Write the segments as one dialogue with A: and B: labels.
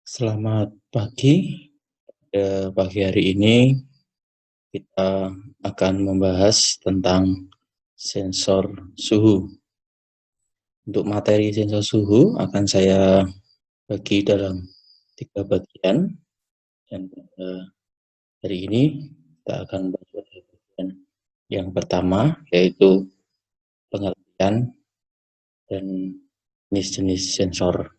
A: Selamat pagi. Pada pagi hari ini kita akan membahas tentang sensor suhu. Untuk materi sensor suhu akan saya bagi dalam 3 bagian, dan pada hari ini kita akan bahas bagian yang pertama, yaitu pengertian dan jenis-jenis sensor.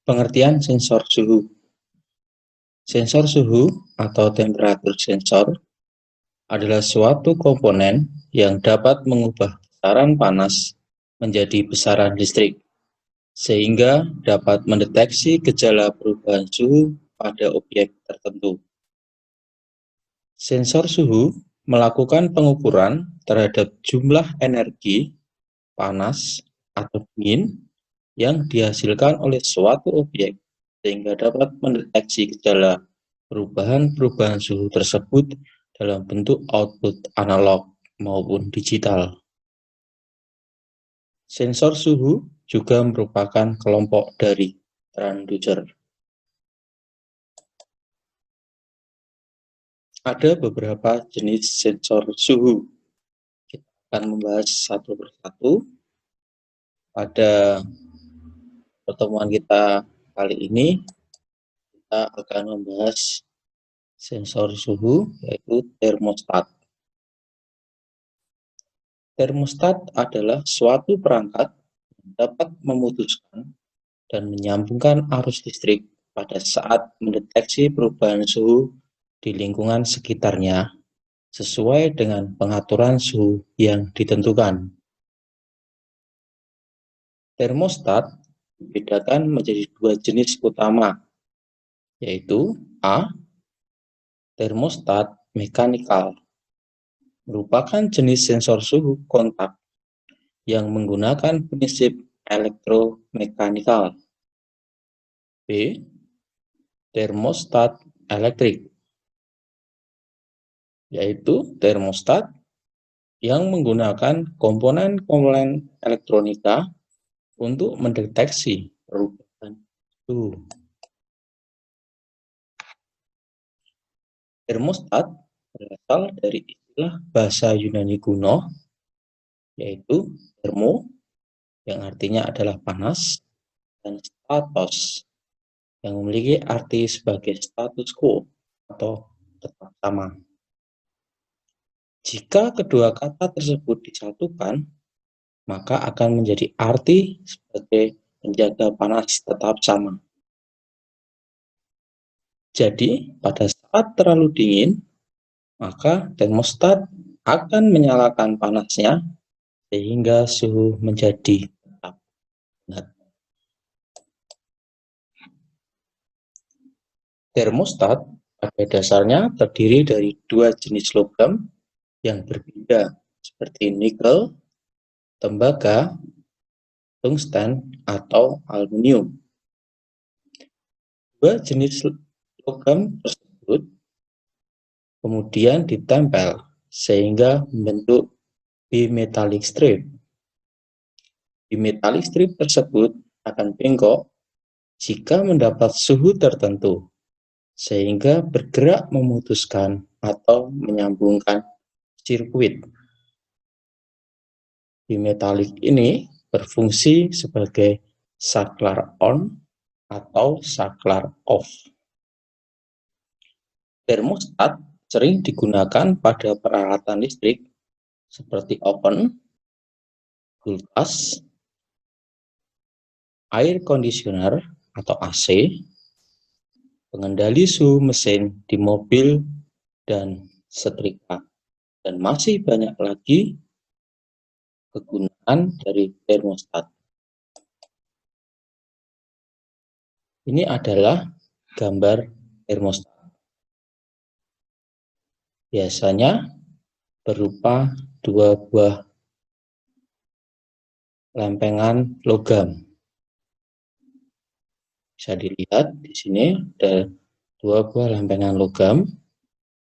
A: Pengertian sensor suhu. Sensor suhu atau temperatur sensor adalah suatu komponen yang dapat mengubah besaran panas menjadi besaran listrik, sehingga dapat mendeteksi gejala perubahan suhu pada objek tertentu. Sensor suhu melakukan pengukuran terhadap jumlah energi panas atau dingin yang dihasilkan oleh suatu objek, sehingga dapat mendeteksi gejala perubahan suhu tersebut dalam bentuk output analog maupun digital. Sensor suhu juga merupakan kelompok dari transducer. Ada beberapa jenis sensor suhu. Kita akan membahas satu persatu. Pada pertemuan kita kali ini, kita akan membahas sensor suhu, yaitu termostat. Termostat adalah suatu perangkat yang dapat memutuskan dan menyambungkan arus listrik pada saat mendeteksi perubahan suhu di lingkungan sekitarnya sesuai dengan pengaturan suhu yang ditentukan. Termostat dibedakan menjadi 2 jenis utama, yaitu A. Termostat mekanikal, merupakan jenis sensor suhu kontak yang menggunakan prinsip elektromekanikal. B. Termostat elektrik, yaitu termostat yang menggunakan komponen-komponen elektronika untuk mendeteksi perubahan suhu. Termostat berasal dari istilah bahasa Yunani kuno, yaitu termo, yang artinya adalah panas, dan statos, yang memiliki arti sebagai status quo atau tetap sama. Jika kedua kata tersebut disatukan, maka akan menjadi arti sebagai menjaga panas tetap sama. Jadi, pada saat terlalu dingin, maka termostat akan menyalakan panasnya sehingga suhu menjadi tetap hangat. Termostat pada dasarnya terdiri dari 2 jenis logam yang berbeda, seperti nikel, tembaga, tungsten, atau aluminium. 2 jenis logam tersebut kemudian ditempel sehingga membentuk bimetallic strip. Bimetallic strip tersebut akan bengkok jika mendapat suhu tertentu, sehingga bergerak memutuskan atau menyambungkan sirkuit. Bimetallic ini berfungsi sebagai saklar on atau saklar off. Termostat sering digunakan pada peralatan listrik seperti oven, kulkas, air conditioner atau AC, pengendali suhu mesin di mobil, dan setrika. Dan masih banyak lagi kegunaan dari termostat. Ini adalah gambar termostat. Biasanya berupa 2 buah lempengan logam. Bisa dilihat di sini ada 2 buah lempengan logam.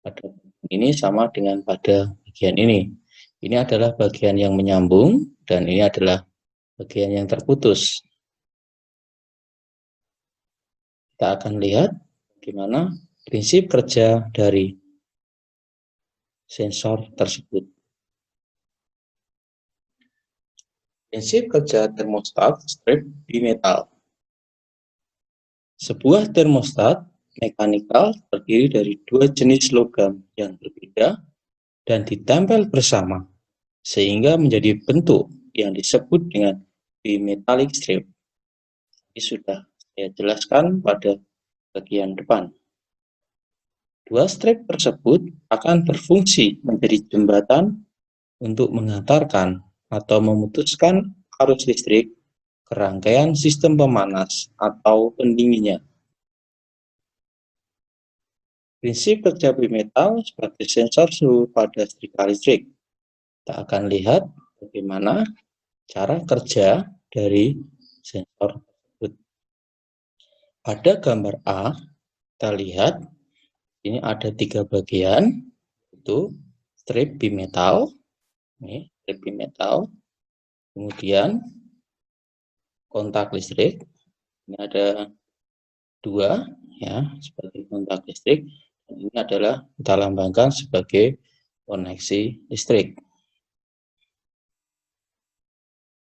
A: Pada ini sama dengan pada bagian ini. Ini adalah bagian yang menyambung dan ini adalah bagian yang terputus. Kita akan lihat bagaimana prinsip kerja dari sensor tersebut. Prinsip kerja termostat strip bimetal. Sebuah termostat mekanikal terdiri dari dua jenis logam yang berbeda dan ditempel bersama, sehingga menjadi bentuk yang disebut dengan bimetallic strip. Ini sudah saya jelaskan pada bagian depan. Dua strip tersebut akan berfungsi menjadi jembatan untuk mengantarkan atau memutuskan arus listrik ke rangkaian sistem pemanas atau pendinginnya. Prinsip kerja bimetal sebagai sensor suhu pada setrika listrik. Kita akan lihat bagaimana cara kerja dari sensor tersebut. Pada gambar A, kita lihat ini ada 3 bagian, yaitu strip bimetal, ini strip bimetal, kemudian kontak listrik, ini ada 2 ya sebagai kontak listrik, dan ini adalah kita lambangkan sebagai koneksi listrik.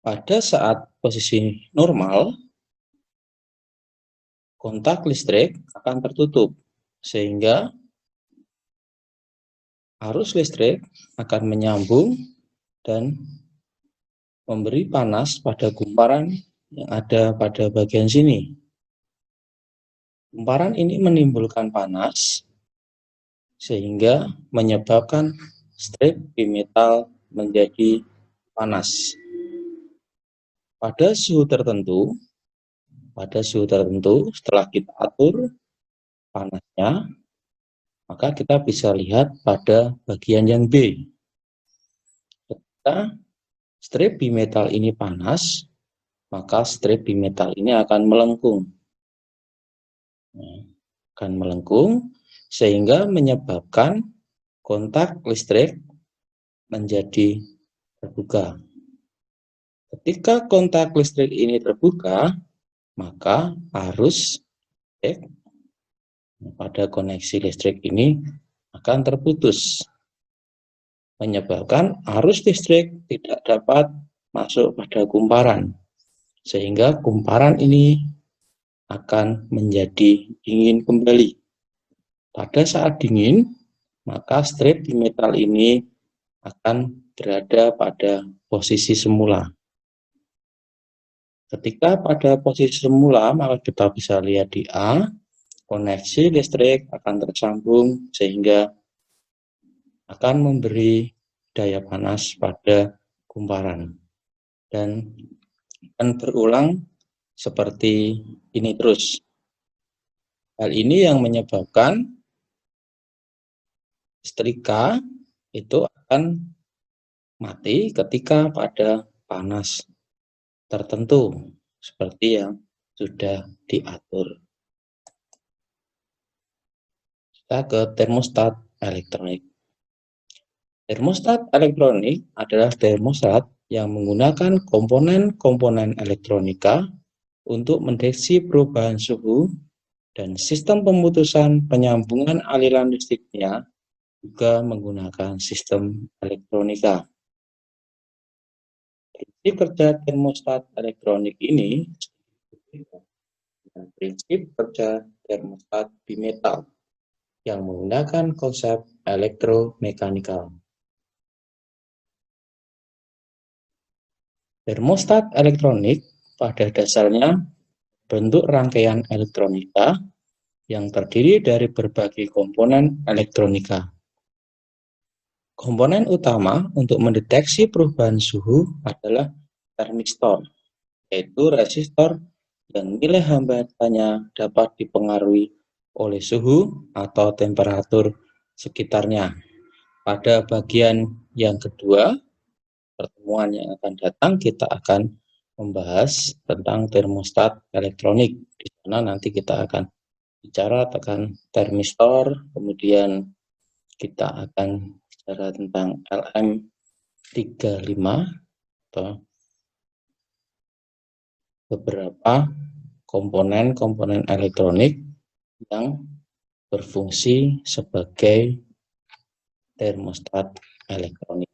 A: Pada saat posisi normal, kontak listrik akan tertutup, sehingga arus listrik akan menyambung dan memberi panas pada gumparan yang ada pada bagian sini. Gumparan ini menimbulkan panas, sehingga menyebabkan strip bimetal menjadi panas. Pada suhu tertentu, setelah kita atur panasnya, maka kita bisa lihat pada bagian yang B. Ketika strip bimetal ini panas, maka strip bimetal ini akan melengkung. Sehingga menyebabkan kontak listrik menjadi terbuka. Ketika kontak listrik ini terbuka, maka arus listrik pada koneksi listrik ini akan terputus, menyebabkan arus listrik tidak dapat masuk pada gumparan, sehingga gumparan ini akan menjadi dingin kembali. Pada saat dingin, maka strip bimetal ini akan berada pada posisi semula. Ketika pada posisi semula, maka kita bisa lihat di A, koneksi listrik akan tersambung sehingga akan memberi daya panas pada gumparan. Dan akan berulang seperti ini terus. Hal ini yang menyebabkan setrika itu akan mati ketika pada panas tertentu seperti yang sudah diatur. Kita ke termostat elektronik. Termostat elektronik adalah termostat yang menggunakan komponen-komponen elektronika untuk mendeteksi perubahan suhu dan sistem pemutusan penyambungan aliran listriknya juga menggunakan sistem elektronika. Prinsip kerja termostat elektronik ini dengan prinsip kerja termostat bimetal yang menggunakan konsep elektromekanikal. Termostat elektronik pada dasarnya bentuk rangkaian elektronika yang terdiri dari berbagai komponen elektronika. Komponen utama untuk mendeteksi perubahan suhu adalah termistor, yaitu resistor yang nilai hambatannya dapat dipengaruhi oleh suhu atau temperatur sekitarnya. Pada bagian yang kedua, pertemuan yang akan datang, kita akan membahas tentang termostat elektronik. Di sana nanti kita akan bicara tentang termistor, kemudian kita akan bicara tentang LM 35 atau beberapa komponen-komponen elektronik yang berfungsi sebagai termostat elektronik.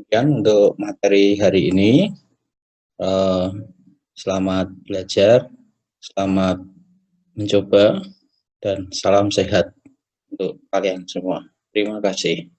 A: Demikian untuk materi hari ini. Selamat belajar, selamat mencoba, dan salam sehat untuk kalian semua. Terima kasih.